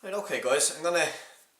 Right, okay guys, I'm gonna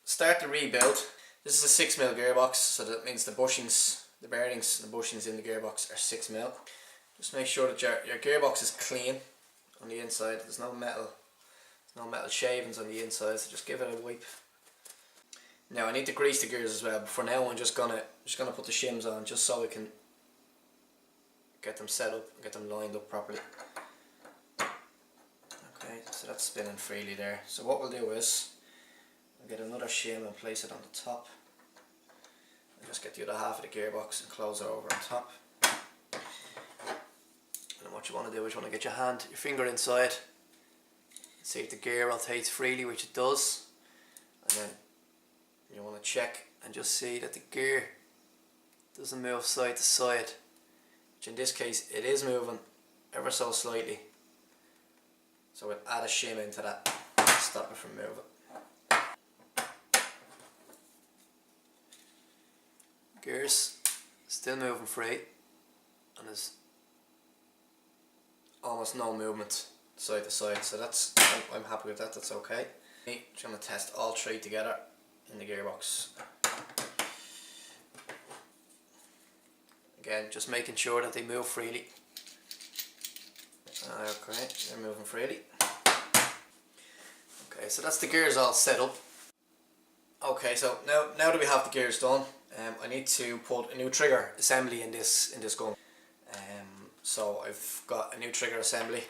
start the rebuild. This is a 6mm gearbox, so that means the bushings, the bearings and the bushings in the gearbox are 6mm. Just make sure that your gearbox is clean on the inside. There's no metal shavings on the inside, so just give it a wipe. Now I need to grease the gears as well, but for now I'm just gonna put the shims on just so I can get them set up, get them lined up properly. Okay, so that's spinning freely there. So what we'll do is, I'll get another shim and place it on the top. And just get the other half of the gearbox and close it over on top. And what you want to do is you want to get your finger inside, see if the gear rotates freely, which it does. And then you want to check and just see that the gear doesn't move side to side. Which in this case it is moving ever so slightly. So we'll add a shim into that to stop it from moving. Gears still moving free, and there's almost no movement side to side, so that's I'm happy with that. That's okay. I'm just going to test all three together in the gearbox. Again, just making sure that they move freely. Okay, they're moving freely. Okay, so that's the gears all set up. Okay, so now that we have the gears done, I need to put a new trigger assembly in this gun. So I've got a new trigger assembly.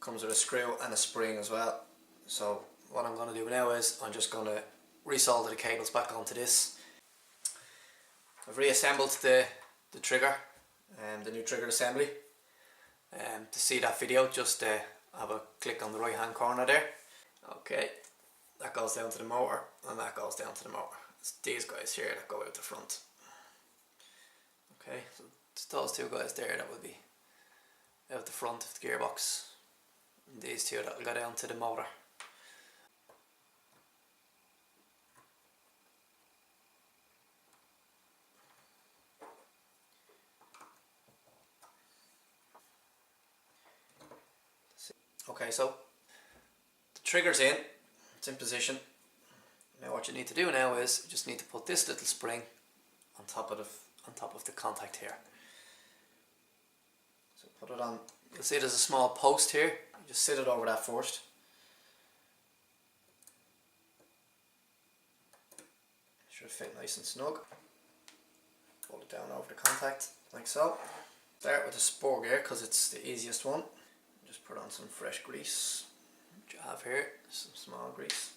Comes with a screw and a spring as well. So what I'm going to do now is I'm just going to resolder the cables back onto this. I've reassembled the trigger and the new trigger assembly. To see that video, just have a click on the right hand corner there. Okay, that goes down to the motor and that goes down to the motor. It's these guys here that go out the front. Okay, so it's those two guys there that will be out the front of the gearbox, and these two that will go down to the motor. Okay, so the trigger's in, it's in position. Now what you need to do now is you just need to put this little spring on top of the contact here. So put it on. You'll see there's a small post here. You just sit it over that first. Should fit nice and snug. Hold it down over the contact like so. Start with the spur gear because it's the easiest one. Just put on some fresh grease, which I have here, some small grease.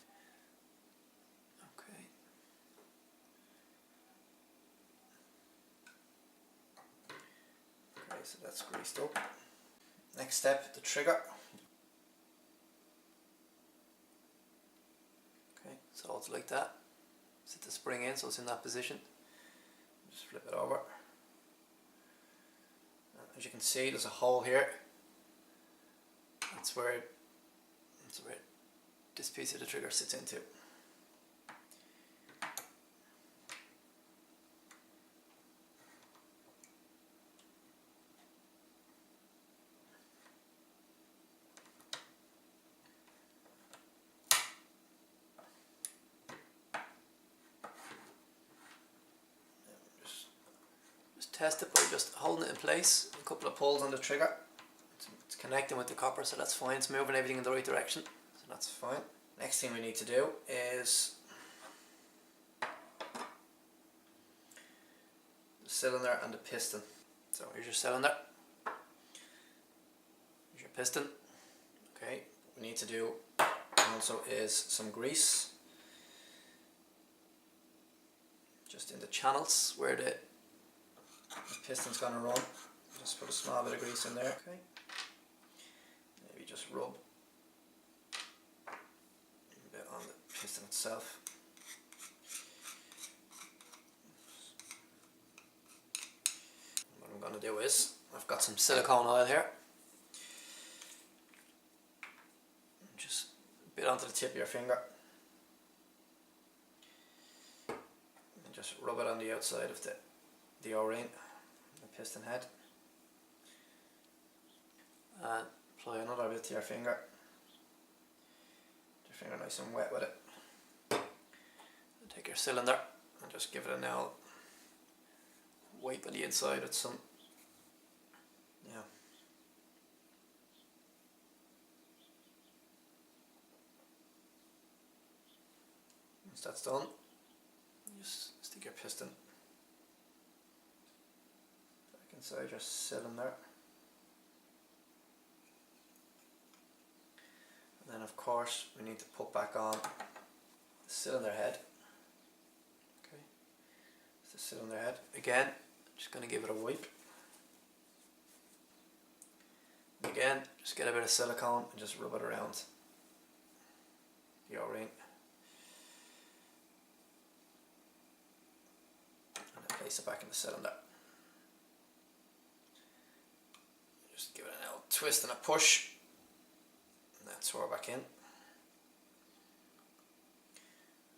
Okay. Okay, so that's greased up. Next step, the trigger. Okay, so it's like that. Sit the spring in so it's in that position. Just flip it over. As you can see, there's a hole here. That's where this piece of the trigger sits into. Just test it by just holding it in place. A couple of pulls on the trigger. It's connecting with the copper, so that's fine. It's moving everything in the right direction, so that's fine. Next thing we need to do is the cylinder and the piston. So here's your cylinder, here's your piston. Okay, what we need to do also is some grease just in the channels where the piston's going to run. Just put a small bit of grease in there. Okay. Maybe just rub a bit on the piston itself. What I'm going to do is, I've got some silicone oil here. Just a bit onto the tip of your finger. And just rub it on the outside of the O-ring, the piston head. And apply another bit to your finger. finger nice and wet with it. Take your cylinder and just give it a nail. Wipe on the inside with some, once that's done, just stick your piston back inside your cylinder. And then of course we need to put back on the cylinder head. Okay, it's the cylinder head. Again, just going to give it a wipe. And again, just get a bit of silicone and just rub it around the O-ring. And then place it back in the cylinder. Just give it a little twist and a push. And then throw it back in.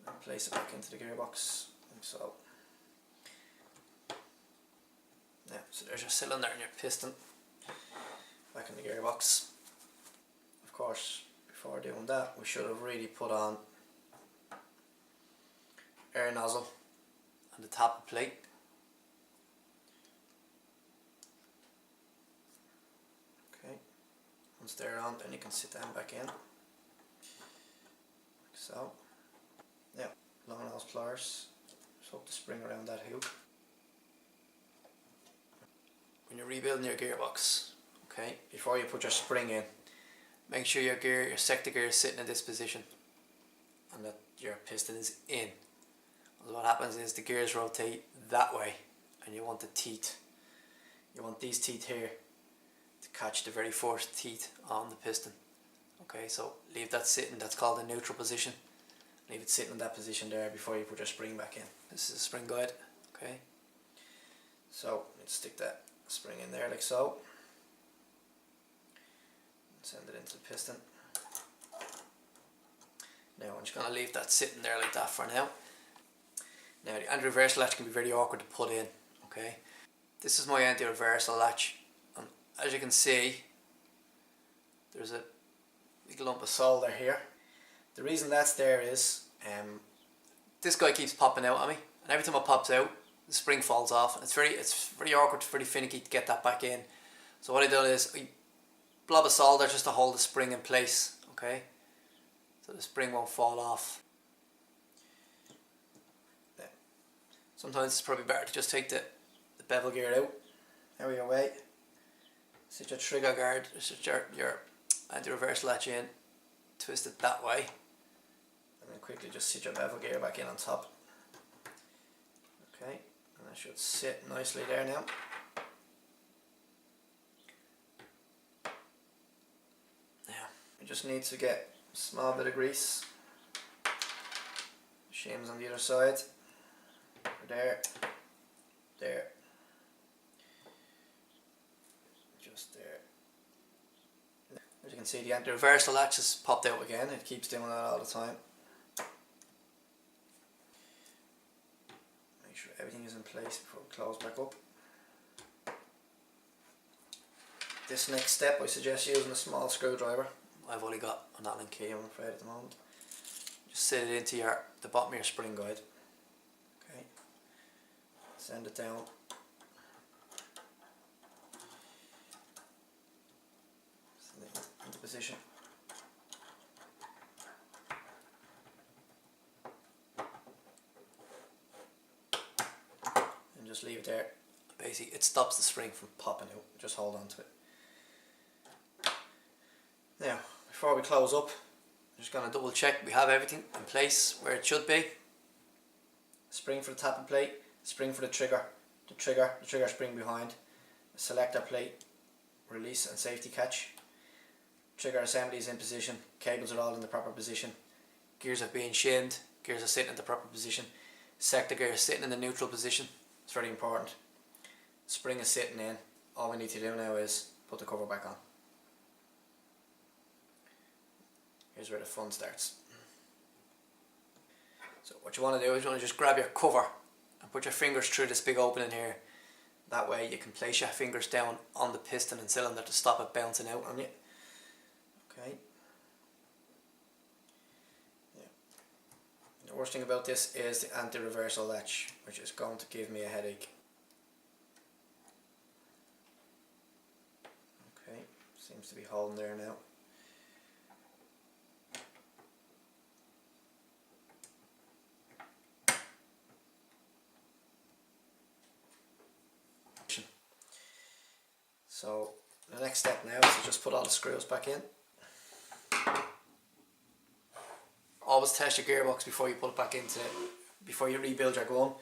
And place it back into the gearbox, like so. Yeah, so there's your cylinder and your piston back in the gearbox. Of course, before doing that, we should have really put on air nozzle on the top of the plate. Okay, once they're on, then you can sit them back in, like so. Yeah, long nose pliers, just hook the spring around that hoop. When you're rebuilding your gearbox, okay, before you put your spring in, make sure your sector gear is sitting in this position and that your piston is in. Because what happens is the gears rotate that way and you want the teeth, you want these teeth here to catch the very first teeth on the piston. Okay, so leave that sitting, that's called the neutral position. Leave it sitting in that position there before you put your spring back in. This is a spring guide, okay. So let's stick that spring in there like so. Send it into the piston. Now I'm just going to leave that sitting there like that for now. Now the anti-reversal latch can be very awkward to put in, okay. This is my anti-reversal latch, and as you can see there's a big lump of solder here. The reason that's there is this guy keeps popping out on me, and every time it pops out the spring falls off, and it's very awkward, very finicky to get that back in. So what I done is I blob of solder just to hold the spring in place, okay, so the spring won't fall off. Yeah. Sometimes it's probably better to just take the bevel gear out, out of your way, sit your trigger guard, sit your anti-reversal latch in, twist it that way, and then quickly just sit your bevel gear back in on top. Okay, and that should sit nicely there now. Now, we just need to get a small bit of grease. Shims on the other side. There, there, just there. As you can see, the anti-reversal latch has popped out again. It keeps doing that all the time. Make sure everything is in place before we close back up. This next step I suggest using a small screwdriver. I've only got an Allen key, I'm afraid, at the moment. Just sit it into the bottom of your spring guide. Okay. Send it down. Send it into position. And just leave it there. Basically, it stops the spring from popping out. Just hold on to it. Now, before we close up, I'm just going to double check we have everything in place where it should be. Spring for the tapping plate, spring for the trigger spring behind, a selector plate, release and safety catch. Trigger assembly is in position, cables are all in the proper position, gears are being shimmed, gears are sitting in the proper position, sector gear is sitting in the neutral position, it's very important. Spring is sitting in, all we need to do now is put the cover back on. Here's where the fun starts. So what you want to do is you want to just grab your cover and put your fingers through this big opening here. That way you can place your fingers down on the piston and cylinder to stop it bouncing out on you. Okay. The worst thing about this is the anti-reversal latch, which is going to give me a headache. Okay, seems to be holding there now. So the next step now is to just put all the screws back in. Always test your gearbox before you put it back into, before you rebuild your gun.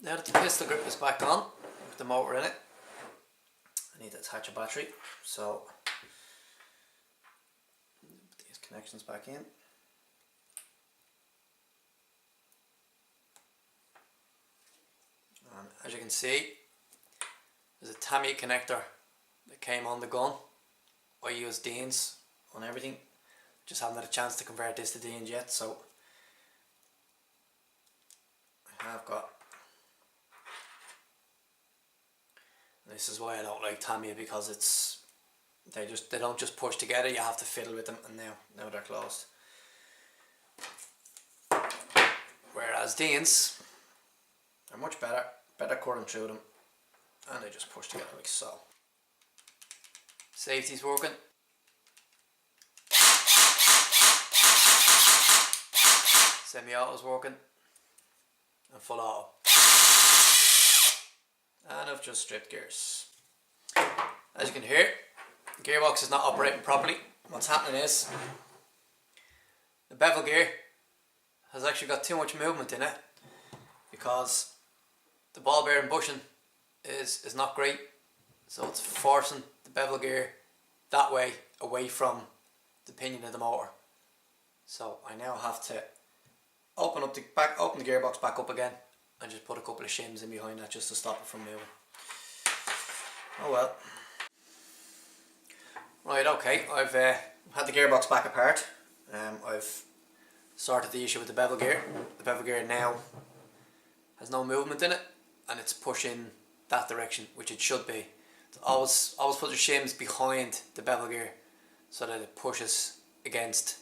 Now that the pistol grip is back on with the motor in it, I need to attach a battery, so put these connections back in. And as you can see, there's a Tamiya connector that came on the gun. I use Dean's on everything, just haven't had a chance to convert this to Dean's yet, so I have got. This is why I don't like Tamiya, because it's they don't just push together, you have to fiddle with them, and now they're closed. Whereas Dean's are much better current through them, and they just push together like so. Safety's working. Semi-auto's working, and full auto. And I've just stripped gears. As you can hear, the gearbox is not operating properly. What's happening is the bevel gear has actually got too much movement in it, because the ball bearing bushing is not great, so it's forcing the bevel gear that way away from the pinion of the motor. So I now have to open the gearbox back up again, and just put a couple of shims in behind that just to stop it from moving. Oh well. Right, okay, I've had the gearbox back apart. I've sorted the issue with the bevel gear. The bevel gear now has no movement in it, and it's pushing that direction, which it should be. So always put your shims behind the bevel gear so that it pushes against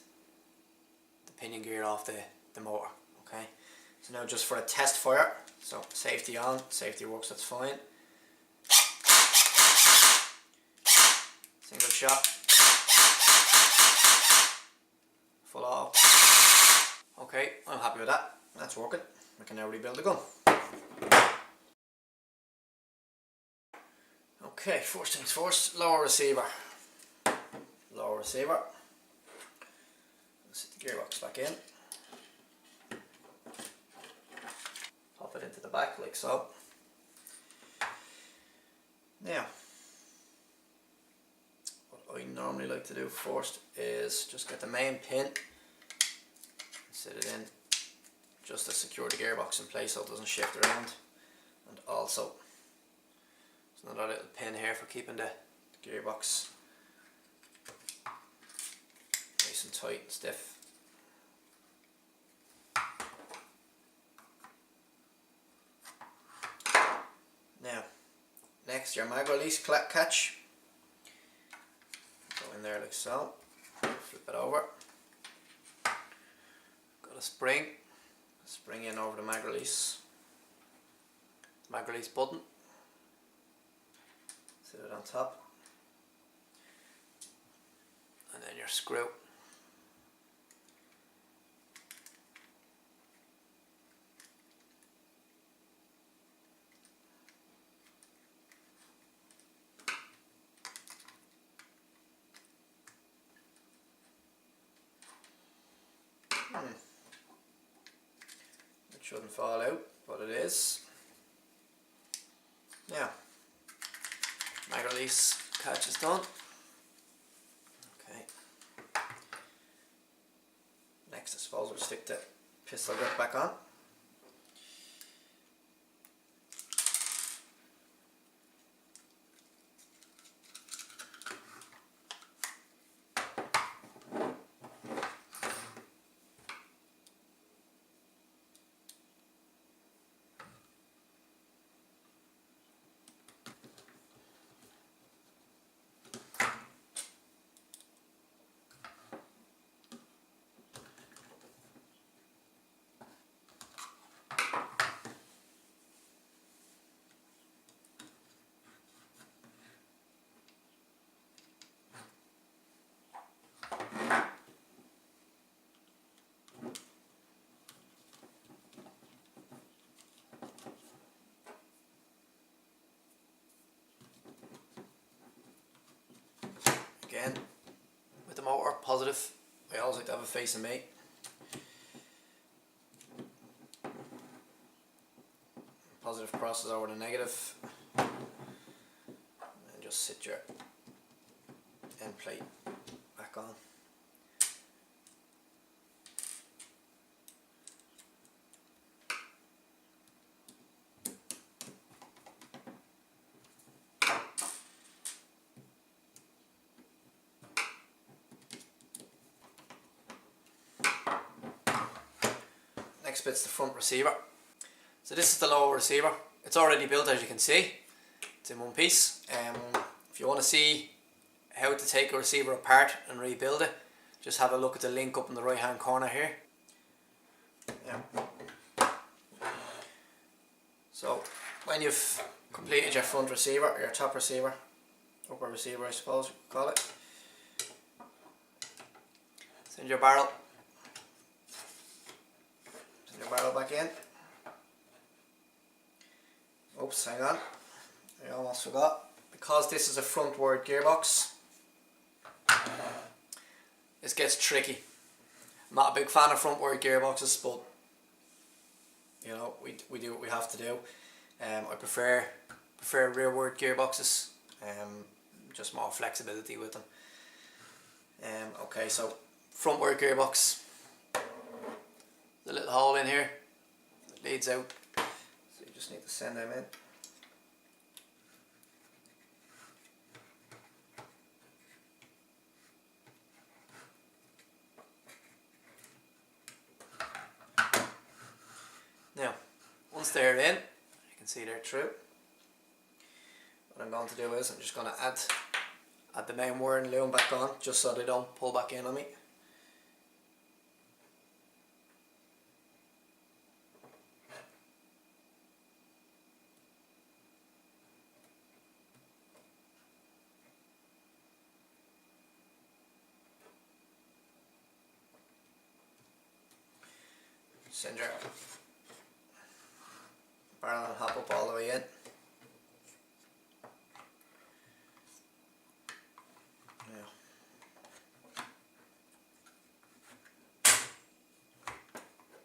the pinion gear off the motor. Okay. So now just for a test fire, so safety on, safety works, that's fine. Single shot. Full auto. Okay, I'm happy with that. That's working. We can now rebuild the gun. Okay, first things first, lower receiver. Lower receiver. Let's set the gearbox back in. Pop it into the back like so. Now, what I normally like to do first is just get the main pin, sit it in just to secure the gearbox in place so it doesn't shift around, and also there's another little pin here for keeping the gearbox nice and tight and stiff. Now, next your mag release catch. Go in there like so. Flip it over. Got a spring. Spring in over the mag release button. Sit it on top. And then your screw. It shouldn't fall out, but it is. Now, mag release catch is done. Okay. Next, I suppose we'll stick the pistol grip back on. have it facing me. Positive crosses over the negative, and just sit your end plate back on. Next bit's the front receiver. So this is the lower receiver. It's already built, as you can see. It's in one piece. If you want to see how to take a receiver apart and rebuild it, just have a look at the link up in the right hand corner here. Yeah. So when you've completed your front receiver, or your top receiver, upper receiver I suppose you could call it, send your barrel back in. Oops, hang on, I almost forgot. Because this is a frontward gearbox, this gets tricky. I'm not a big fan of frontward gearboxes, but you know, we do what we have to do. I prefer rearward gearboxes, just more flexibility with them. Okay, so frontward gearbox, the little hole in here that leads out, so you just need to send them in. Now, once they're in, you can see they're through. What I'm going to do is I'm just going to add the main wire and loom back on, just so they don't pull back in on me. Send your barrel and hop up all the way in.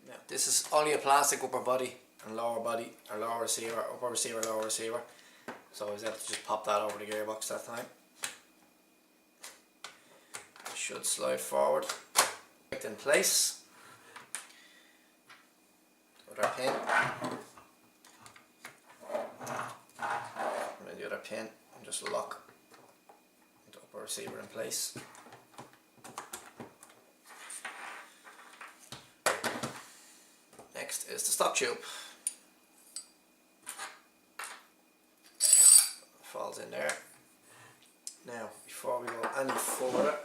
Now this is only a plastic upper body and lower body, or lower receiver, upper receiver, lower receiver. So I was able to just pop that over the gearbox that time. It should slide forward, in place. Other pin, and then the other pin, and just lock the upper receiver in place. Next is the stock tube. Falls in there. Now, before we go any further,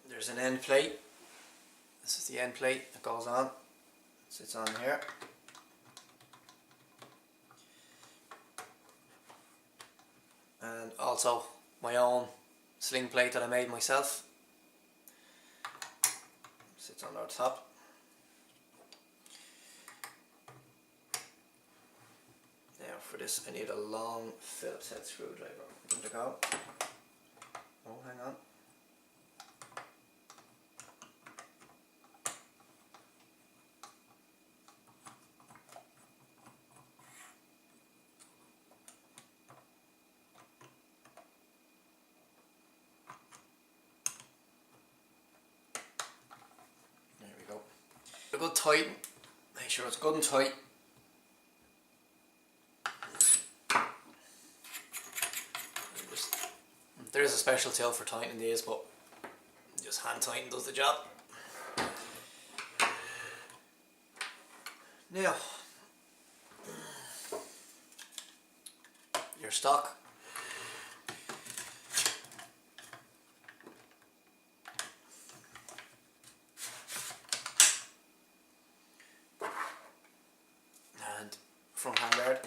there's an end plate. This is the end plate that goes on, sits on here. And also my own sling plate that I made myself, sits on the top. Now for this I need a long Phillips head screwdriver. Give it a go. Oh, hang on. A good tight, make sure it's good and tight. There is a special tool for tightening these, but just hand tighten does the job. Now, your stock. And front handguard.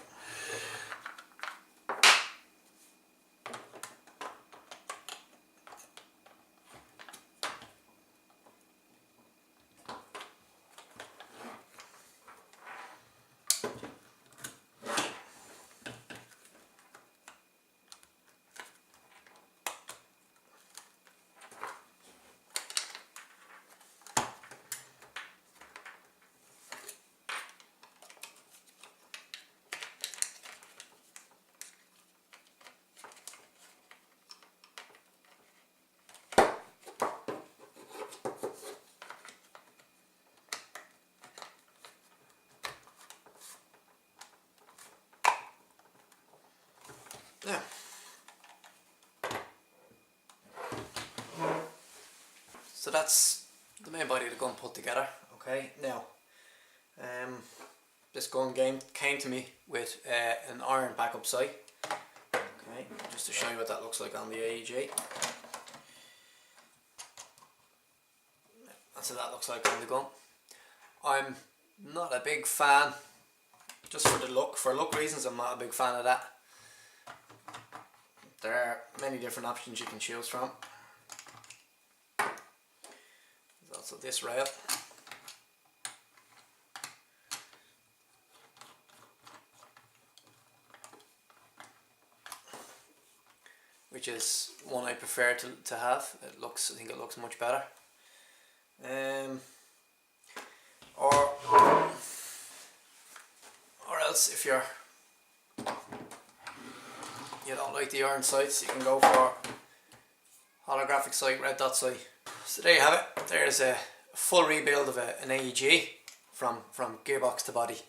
So that's the main body of the gun put together. Okay, now this gun came to me with an iron backup sight. Okay, just to show you what that looks like on the AEG. That's what that looks like on the gun. I'm not a big fan, just for the look, for look reasons I'm not a big fan of that. There are many different options you can choose from. There's also this rail. Which is one I prefer to have. I think it looks much better. Or else if you don't like the iron sights, you can go for holographic sight, red dot sight. So there you have it. There's a full rebuild of an AEG from Gearbox to body.